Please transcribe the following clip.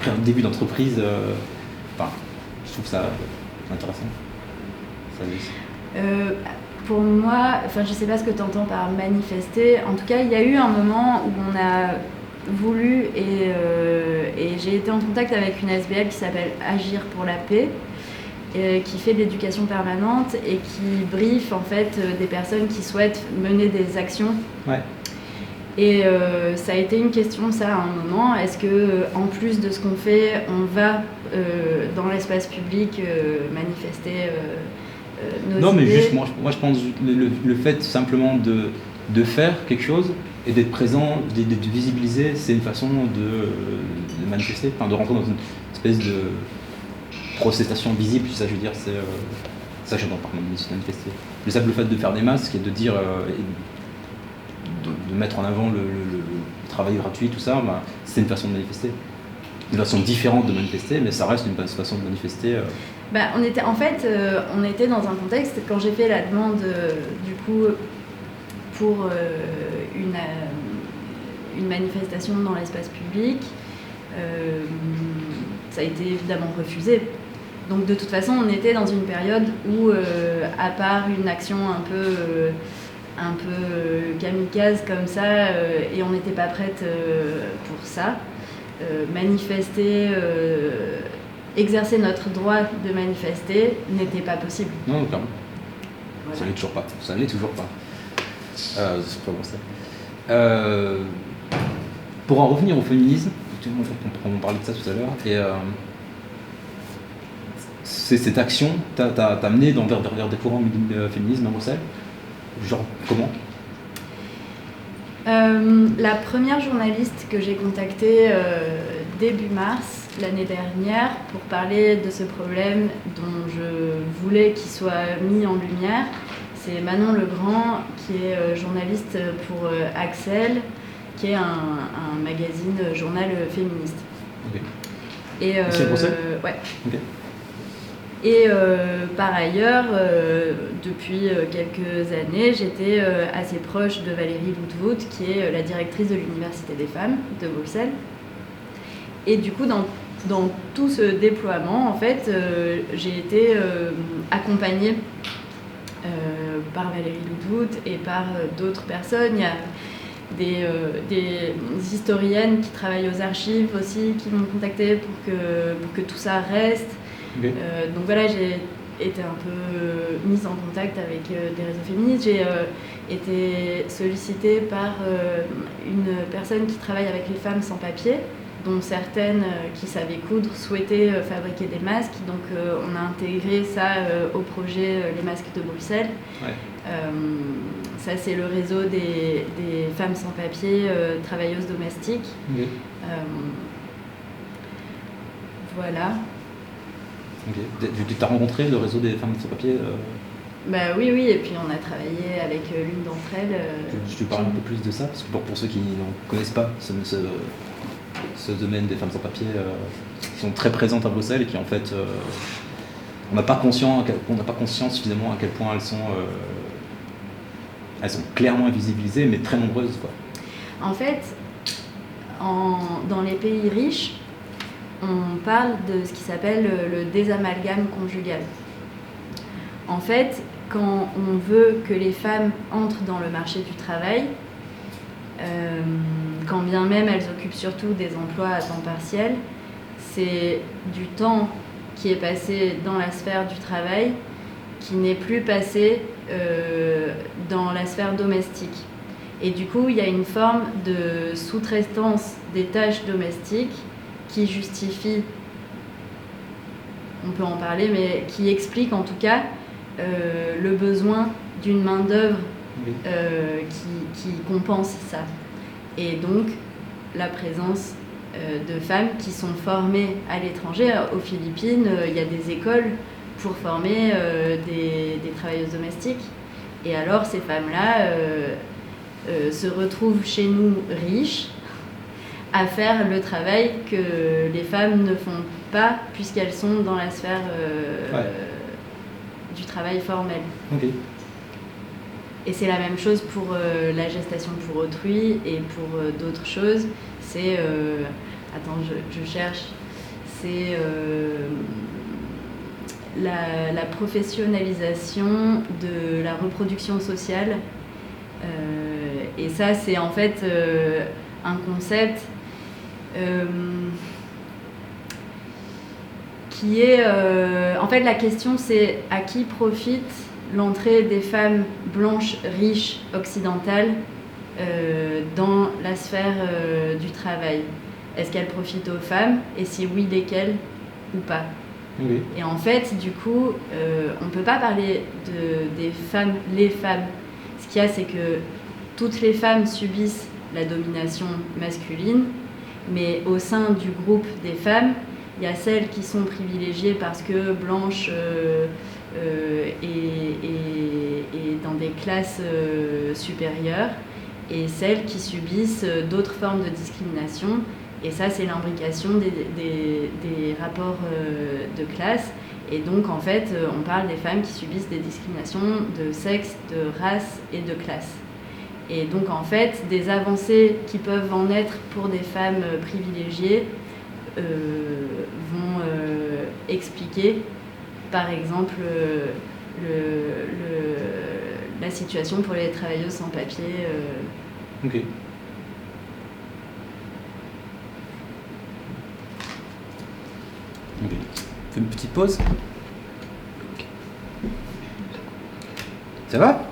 un début d'entreprise, je trouve ça intéressant. Pour moi, je sais pas ce que tu entends par manifester. En tout cas, il y a eu un moment où on a voulu et j'ai été en contact avec une ASBL qui s'appelle Agir pour la paix, qui fait de l'éducation permanente et qui briefe en fait des personnes qui souhaitent mener des actions. Ouais. Et ça a été une question, ça, à un moment. Est-ce que, en plus de ce qu'on fait, on va dans l'espace public manifester nos idées ? Non, mais juste, moi je pense le fait simplement de faire quelque chose et d'être présent, de visibiliser, c'est une façon de manifester, de rentrer dans une espèce de protestation visible, ça je veux dire, c'est ça que j'entends par manifester. Le simple fait de faire des masques et de dire, de mettre en avant le travail gratuit, tout ça, c'est une façon de manifester. Une façon différente de manifester, mais ça reste une façon de manifester. On était dans un contexte, quand j'ai fait la demande du coup pour une manifestation dans l'espace public, ça a été évidemment refusé. Donc de toute façon, on était dans une période où, à part une action un peu kamikaze comme ça, et on n'était pas prête pour ça, manifester, exercer notre droit de manifester n'était pas possible. Non, clairement. Voilà. Ça l'est toujours pas. C'est pas bon ça. Pour en revenir au féminisme, on parlait de ça tout à l'heure, et cette action t'a amené vers des courants féminisme à Bruxelles. Genre comment ? La première journaliste que j'ai contactée début mars l'année dernière pour parler de ce problème dont je voulais qu'il soit mis en lumière, c'est Manon Legrand, qui est journaliste pour Axel, qui est un magazine journal féministe. Okay. Et c'est Bruxelles ? Ouais. Okay. Et par ailleurs, depuis quelques années, j'étais assez proche de Valérie Loutvoet, qui est la directrice de l'Université des femmes de Bruxelles. Et du coup, dans tout ce déploiement, en fait, j'ai été accompagnée par Valérie Loutvoet et par d'autres personnes. Il y a des historiennes qui travaillent aux archives aussi, qui m'ont contactée pour que tout ça reste. Okay. Donc voilà, j'ai été un peu mise en contact avec des réseaux féministes. J'ai été sollicitée par une personne qui travaille avec les femmes sans papier, dont certaines qui savaient coudre souhaitaient fabriquer des masques. Donc on a intégré ça au projet Les Masques de Bruxelles. Ouais. Ça, c'est le réseau des femmes sans papier, travailleuses domestiques. Okay. Voilà. Okay. Tu as rencontré le réseau des femmes sans papier Oui, et puis on a travaillé avec l'une d'entre elles. Tu parles un peu plus de ça, parce que pour ceux qui ne connaissent pas ce domaine des femmes sans papier, qui sont très présentes à Bruxelles et qui en fait, on n'a pas conscience suffisamment à quel point elles sont clairement invisibilisées, mais très nombreuses, quoi. En fait, dans les pays riches, on parle de ce qui s'appelle le désamalgame conjugal. En fait, quand on veut que les femmes entrent dans le marché du travail, quand bien même elles occupent surtout des emplois à temps partiel, c'est du temps qui est passé dans la sphère du travail qui n'est plus passé dans la sphère domestique. Et du coup, il y a une forme de sous-traitance des tâches domestiques qui justifie, on peut en parler, mais qui explique en tout cas le besoin d'une main-d'œuvre qui compense ça. Et donc, la présence de femmes qui sont formées à l'étranger. Aux Philippines, il y a des écoles pour former des travailleuses domestiques. Et alors, ces femmes-là se retrouvent chez nous riches, à faire le travail que les femmes ne font pas puisqu'elles sont dans la sphère du travail formel. Okay. Et c'est la même chose pour la gestation pour autrui et pour d'autres choses. C'est... attends, je cherche. c'est la professionnalisation de la reproduction sociale. Et ça, c'est en fait un concept qui est... en fait, la question, c'est à qui profite l'entrée des femmes blanches, riches, occidentales dans la sphère du travail. Est-ce qu'elle profite aux femmes? Et si oui, lesquelles ou pas? Oui. Et en fait, du coup, on ne peut pas parler des femmes, les femmes. Ce qu'il y a, c'est que toutes les femmes subissent la domination masculine, mais au sein du groupe des femmes, il y a celles qui sont privilégiées parce que blanches et dans des classes supérieures, et celles qui subissent d'autres formes de discrimination. Et ça, c'est l'imbrication des rapports de classe. Et donc, en fait, on parle des femmes qui subissent des discriminations de sexe, de race et de classe. Et donc, en fait, des avancées qui peuvent en être pour des femmes privilégiées vont expliquer, par exemple, la situation pour les travailleuses sans papier. Ok. Ok. On fait une petite pause. Ça va ?